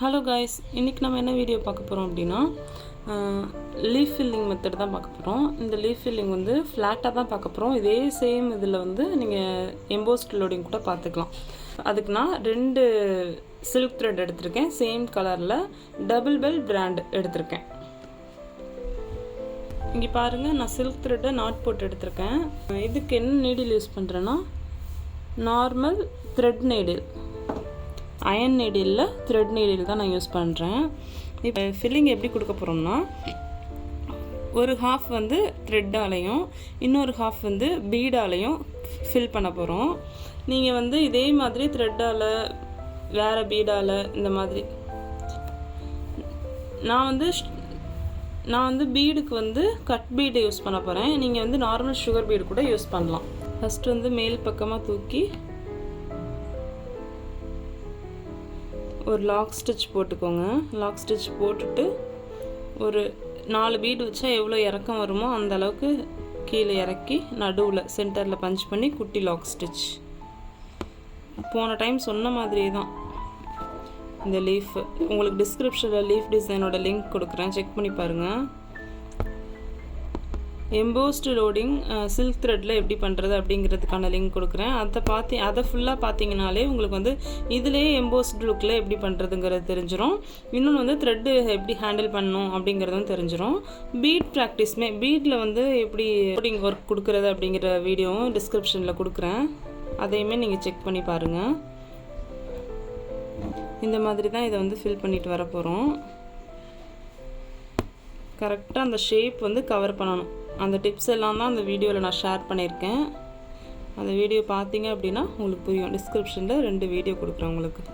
Hello guys, இன்றைக்கி நம்ம என்ன வீடியோ பார்க்க போகிறோம் அப்படின்னா லீஃப் ஃபில்லிங் மெத்தட் தான் பார்க்க போகிறோம். இந்த லீஃப் ஃபில்லிங் வந்து ஃப்ளாட்டாக தான் பார்க்க போகிறோம். இதே சேம் இதில் வந்து நீங்கள் எம்போஸ்ட் லோடிங் கூட பார்த்துக்கலாம். அதுக்கு நான் 2 சில்க் த்ரெட் எடுத்திருக்கேன். சேம் கலரில் டபுள் பெல் பிராண்ட் எடுத்திருக்கேன். இங்கே பாருங்கள், நான் சில்க் த்ரெட்டை நாட் போட்டு எடுத்திருக்கேன். இதுக்கு என்ன நீடில் யூஸ் பண்ணுறேன்னா normal thread needle, iron needle thread needle தான் நான் யூஸ் பண்ணுறேன். இப்போ ஃபில்லிங் எப்படி கொடுக்க போகிறோம்னா, ஒரு ஹாஃப் வந்து த்ரெட்டாலையும் இன்னொரு ஹாஃப் வந்து பீடாலையும் ஃபில் பண்ண போகிறோம். நீங்கள் வந்து இதே மாதிரி த்ரெட்டால் வேறு பீடால் இந்த மாதிரி நான் வந்து பீடுக்கு வந்து கட் பீடு யூஸ் பண்ண போகிறேன். நீங்கள் வந்து நார்மல் சுகர் பீடு கூட யூஸ் பண்ணலாம். ஃபஸ்ட்டு வந்து மேல் பக்கமாக தூக்கி ஒரு லாக் ஸ்டிச் போட்டுக்கோங்க. லாக் ஸ்டிச் போட்டுட்டு ஒரு 4 பீடு வச்சா எவ்வளோ இறக்கம் வருமோ அந்த அளவுக்கு கீழே இறக்கி நடுவில் சென்டரில் பஞ்ச் பண்ணி குட்டி லாக் ஸ்டிச். போன டைம் சொன்ன மாதிரியே தான் இந்த லீஃப். உங்களுக்கு டிஸ்கிரிப்ஷனில் லீஃப் டிசைனோட லிங்க் கொடுக்குறேன், செக் பண்ணி பாருங்கள். எம்போஸ்டு லோடிங் சில்க் த்ரெட்டில் எப்படி பண்ணுறது அப்படிங்கிறதுக்கான லிங்க் கொடுக்குறேன். அதை ஃபுல்லாக பார்த்தீங்கனாலே உங்களுக்கு வந்து இதிலேயே எம்போஸ்டு லுக்கில் எப்படி பண்ணுறதுங்கிறது தெரிஞ்சிடும். இன்னொன்று வந்து த்ரெட்டு எப்படி ஹேண்டில் பண்ணணும் அப்படிங்கிறதும் தெரிஞ்சிடும். பீட் ப்ராக்டிஸ்மே, பீட்டில் வந்து எப்படி லோடிங் ஒர்க் கொடுக்குறது அப்படிங்கிற வீடியோவும் டிஸ்கிரிப்ஷனில் கொடுக்குறேன். அதையுமே நீங்கள் செக் பண்ணி பாருங்கள். இந்த மாதிரி தான் இதை வந்து ஃபில் பண்ணிட்டு வர போகிறோம். கரெக்டாக அந்த ஷேப் வந்து கவர் பண்ணணும். அந்த டிப்ஸ் எல்லாம் தான் அந்த வீடியோவில் நான் ஷேர் பண்ணியிருக்கேன். அந்த வீடியோ பார்த்தீங்க அப்படின்னா உங்களுக்கு புரியும். டிஸ்கிரிப்ஷனில் 2 வீடியோ கொடுக்குறேன் உங்களுக்கு.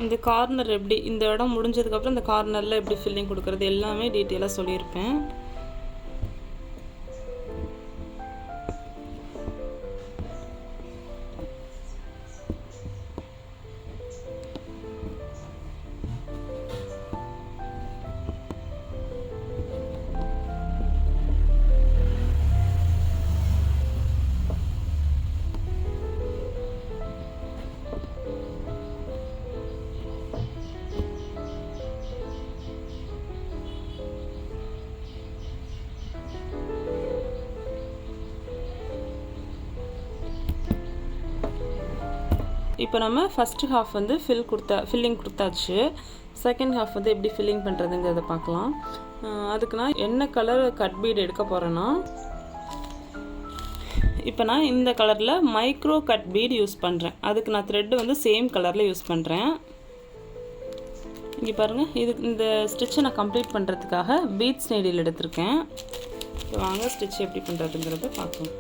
இந்த கார்னர் எப்படி, இந்த இடம் முடிஞ்சதுக்கப்புறம் இந்த கார்னரில் எப்படி ஃபில்லிங் கொடுக்குறது எல்லாமே டீட்டெயிலாக சொல்லியிருப்பேன். இப்போ நம்ம ஃபஸ்ட்டு ஹாஃப் வந்து ஃபில்லிங் கொடுத்தாச்சு. செகண்ட் ஹாஃப் வந்து எப்படி ஃபில்லிங் பண்ணுறதுங்கிறத பார்க்கலாம். அதுக்கு நான் என்ன கலர் கட் பீட் எடுக்க போகிறேன்னா, இப்போ நான் இந்த கலரில் மைக்ரோ கட் பீட் யூஸ் பண்ணுறேன். அதுக்கு நான் த்ரெட்டு வந்து சேம் கலரில் யூஸ் பண்ணுறேன். இங்கே பாருங்கள், இந்த ஸ்டிச்சை நான் கம்ப்ளீட் பண்ணுறதுக்காக பீட்ஸ் நீடில் எடுத்திருக்கேன். இப்போ வாங்க ஸ்டிச் எப்படி பண்ணுறதுங்கிறத பார்க்கலாம்.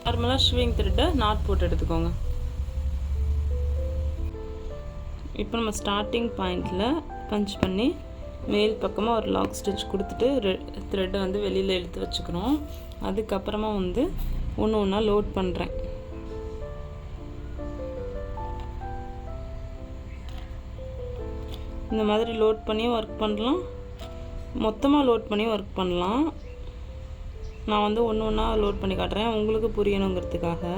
நார்மலாக ஷூவிங் த்ரெட்டை நாட் போட்டு எடுத்துக்கோங்க. இப்போ நம்ம ஸ்டார்டிங் பாயிண்டில் பஞ்ச் பண்ணி மேல் பக்கமாக ஒரு லாக் ஸ்டிச் கொடுத்துட்டு த்ரெட்டை வந்து வெளியில் இழுத்து வச்சுக்கிறோம். அதுக்கப்புறமா வந்து ஒன்று ஒன்றா லோட் பண்ணுறேன். இந்த மாதிரி லோட் பண்ணி ஒர்க் பண்ணலாம், மொத்தமாக லோட் பண்ணி ஒர்க் பண்ணலாம். நான் வந்து ஒன்று ஒன்றா லோட் பண்ணி காட்டுறேன் உங்களுக்கு புரியணுங்கிறதுக்காக.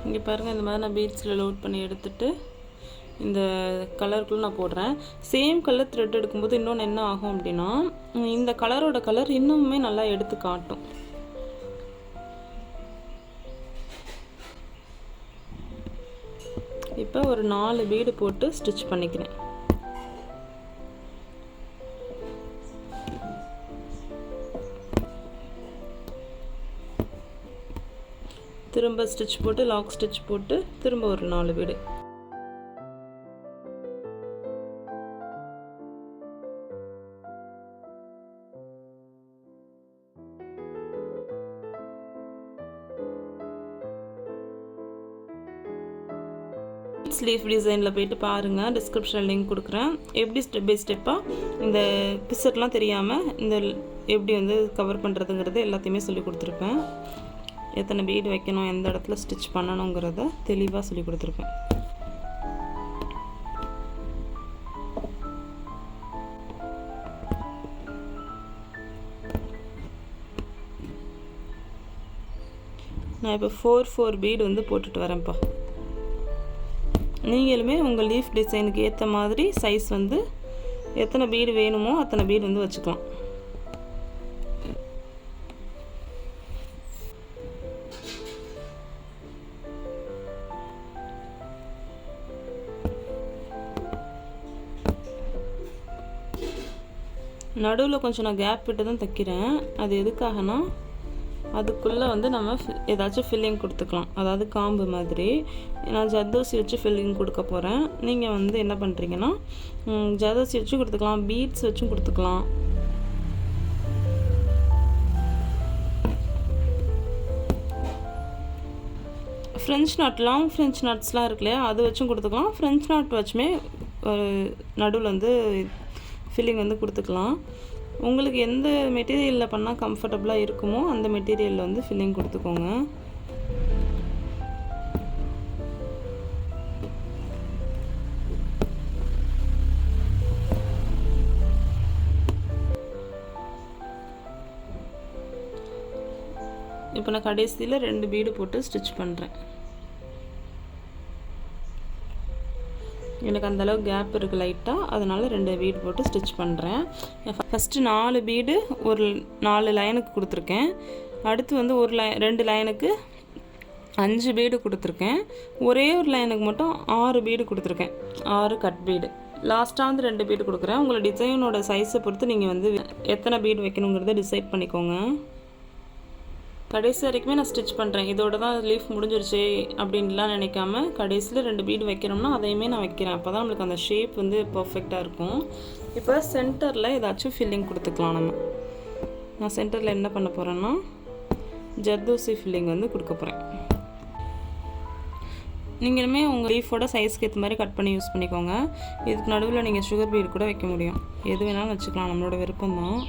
இங்கே பாருங்கள், இந்த மாதிரி நான் பீட்ஸில் லோட் பண்ணி எடுத்துகிட்டு இந்த கலருக்குள்ளே நான் போடுறேன். சேம் கலர் த்ரெட் எடுக்கும்போது இன்னொன்று என்ன ஆகும் அப்படின்னா, இந்த கலரோட கலர் இன்னுமே நல்லா எடுத்து காட்டும். இப்போ ஒரு 4 பீடு போட்டு ஸ்டிச் பண்ணிக்கிறேன். திரும்ப ஸ்டிச் போட்டு லாக் ஸ்டிச் போட்டு திரும்ப ஒரு 4 பீடு. ஸ்லீவ் டிசைனில் போய்ட்டு பாருங்கள், டிஸ்கிரிப்ஷனில் லிங்க் கொடுக்குறேன். எப்படி ஸ்டெப் பை ஸ்டெப்பாக இந்த பிசர்லாம் தெரியாமல் இந்த எப்படி வந்து கவர் பண்ணுறதுங்கிறது எல்லாத்தையுமே சொல்லி கொடுத்துருப்பேன். எத்தனை பீடு வைக்கணும், எந்த இடத்துல ஸ்டிச் பண்ணணுங்கிறத தெளிவாக சொல்லி கொடுத்துருப்பேன். நான் இப்போ 4 பீடு வந்து போட்டுட்டு வரேன்ப்பா. நீங்களுமே உங்கள் லீஃப் டிசைனுக்கு ஏற்ற மாதிரி சைஸ் வந்து எத்தனை பீடு வேணுமோ அத்தனை பீடு வந்து வச்சுக்கலாம். நடுவில் கொஞ்சம் நான் கேப் விட்டு தான் தைக்கிறேன். அது எதுக்காகனா அதுக்குள்ளே வந்து நம்ம ஏதாச்சும் ஃபில்லிங் கொடுத்துக்கலாம். அதாவது காம்பு மாதிரி நான் ஜர்தோசி வச்சு ஃபில்லிங் கொடுக்க போகிறேன். நீங்கள் வந்து என்ன பண்ணுறீங்கன்னா ஜர்தோசி வச்சும் கொடுத்துக்கலாம், பீட்ஸ் வச்சும் கொடுத்துக்கலாம். ஃப்ரெஞ்ச் நாட், லாங் ஃப்ரெஞ்ச் நாட்ஸ்லாம் இருக்கு இல்லையா, அது வச்சும் கொடுத்துக்கலாம். ஃப்ரெஞ்ச் நாட் வச்சுமே ஒரு நடுவில் வந்து ஃபில்லிங் வந்து கொடுத்துக்கலாம். உங்களுக்கு எந்த மெட்டீரியலில் பண்ணால் கம்ஃபர்டபுளாக இருக்குமோ அந்த மெட்டீரியலில் வந்து ஃபில்லிங் கொடுத்துக்கோங்க. இப்போ நான் கடைசியில் 2 பீடு போட்டு ஸ்டிச் பண்ணுறேன். எனக்கு அந்தளவு கேப் இருக்குது லைட்டாக, அதனால் 2 பீடு போட்டு ஸ்டிச் பண்ணுறேன். ஃபஸ்ட்டு 4 பீடு ஒரு 4 லைனுக்கு கொடுத்துருக்கேன். அடுத்து வந்து 2 லைனுக்கு 5 பீடு கொடுத்துருக்கேன். ஒரே ஒரு லைனுக்கு மட்டும் 6 பீடு கொடுத்துருக்கேன், 6 கட் பீடு. லாஸ்ட்டாக வந்து 2 பீடு கொடுக்குறேன். உங்களோட டிசைனோட சைஸை பொறுத்து நீங்கள் வந்து எத்தனை பீடு வைக்கணுங்கிறத டிசைட் பண்ணிக்கோங்க. கடைசி வரைக்குமே நான் ஸ்டிச் பண்ணுறேன். இதோட தான் லீஃப் முடிஞ்சிருச்சு அப்படின்லாம் நினைக்காம கடைசியில் 2 பீடு வைக்கிறோம்னா அதையுமே நான் வைக்கிறேன். அப்போ தான் நம்மளுக்கு அந்த ஷேப் வந்து பர்ஃபெக்டாக இருக்கும். இப்போ சென்டரில் ஏதாச்சும் ஃபில்லிங் கொடுத்துக்கலாம். நான் சென்டரில் என்ன பண்ண போகிறேன்னா ஜர்தோசி ஃபில்லிங் வந்து கொடுக்க போகிறேன். நீங்களுமே உங்கள் லீஃபோட சைஸ்க்கு ஏற்ற மாதிரி கட் பண்ணி யூஸ் பண்ணிக்கோங்க. இதுக்கு நடுவில் நீங்கள் சுகர் பீடு கூட வைக்க முடியும், எது வேணாலும் வச்சுக்கலாம், நம்மளோட விருப்பம் தான்.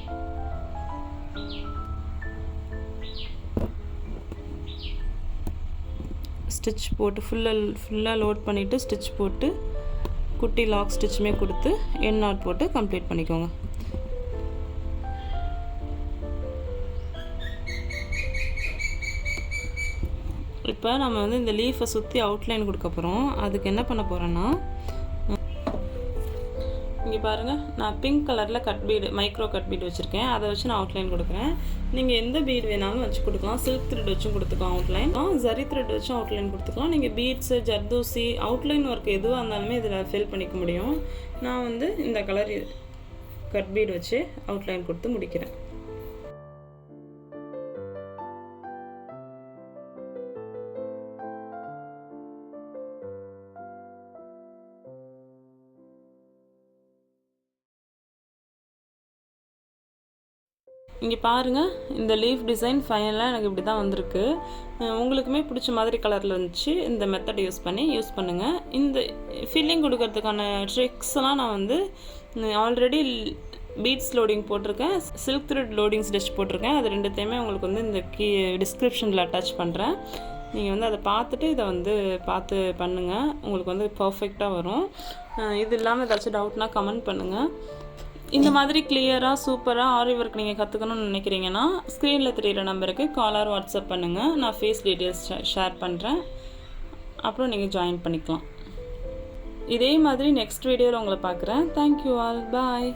ஸ்டிச் போட்டு ஃபுல்லாக லோட் பண்ணிவிட்டு ஸ்டிச் போட்டு குட்டி லாக் ஸ்டிச்சுமே கொடுத்து எண்ட் நாட் போட்டு கம்ப்ளீட் பண்ணிக்கோங்க. இப்போ நம்ம வந்து இந்த லீஃபை சுற்றி அவுட்லைன் கொடுக்க போகிறோம். அதுக்கு என்ன பண்ண போகிறேன்னா இங்கே பாருங்கள், நான் பிங்க் கலரில் cut bead, micro cut bead வச்சுருக்கேன். அதை வச்சு நான் அவுட்லைன் கொடுக்குறேன். நீங்கள் எந்த பீடு வேணாலும் வச்சு கொடுக்கலாம். சில்க் த்ரெட் வச்சும் கொடுத்துக்கலாம் அவுட்லைன், ஜரி த்ரெட் வச்சும் அவுட்லைன் கொடுத்துக்கலாம். நீங்கள் பீட்ஸு, ஜர்தோசி, அவுட்லைன் ஒர்க் எதுவாக இருந்தாலுமே இதில் ஃபில் பண்ணிக்க முடியும். நான் வந்து இந்த கலர் கட் பீடு வச்சு அவுட்லைன் கொடுத்து முடிக்கிறேன். இங்கே பாருங்கள், இந்த லீஃப் டிசைன் ஃபைனலாக எனக்கு இப்படி தான் வந்திருக்கு. உங்களுக்குமே பிடிச்ச மாதிரி கலரில் இருந்துச்சு. இந்த மெத்தட் யூஸ் பண்ணுங்கள். இந்த ஃபில்லிங் கொடுக்கறதுக்கான ட்ரிக்ஸ்லாம் நான் வந்து ஆல்ரெடி பீட்ஸ் லோடிங் போட்டிருக்கேன், சில்க் த்ரெட் லோடிங் ஸ்டிச் போட்டிருக்கேன். அது ரெண்டுத்தையுமே உங்களுக்கு வந்து இந்த டிஸ்கிரிப்ஷனில் அட்டாச் பண்ணுறேன். நீங்கள் வந்து அதை பார்த்துட்டு இதை வந்து பார்த்து பண்ணுங்கள், உங்களுக்கு வந்து பர்ஃபெக்டாக வரும். இது இல்லாமல் ஏதாச்சும் டவுட்னா கமெண்ட் பண்ணுங்கள். இந்த மாதிரி கிளியராக சூப்பராக ஆரி ஒர்க் நீங்கள் கற்றுக்கணும்னு நினைக்கிறீங்கன்னா ஸ்க்ரீனில் தெரியிற நம்பருக்கு கால் ஆர் வாட்ஸ்அப் பண்ணுங்கள். நான் ஃபேஸ் டீட்டெயில்ஸ் ஷேர் பண்ணுறேன், அப்புறம் நீங்கள் ஜாயின் பண்ணிக்கலாம். இதே மாதிரி நெக்ஸ்ட் வீடியோவில் உங்களை பார்க்குறேன். தேங்க்யூ ஆல், பாய்.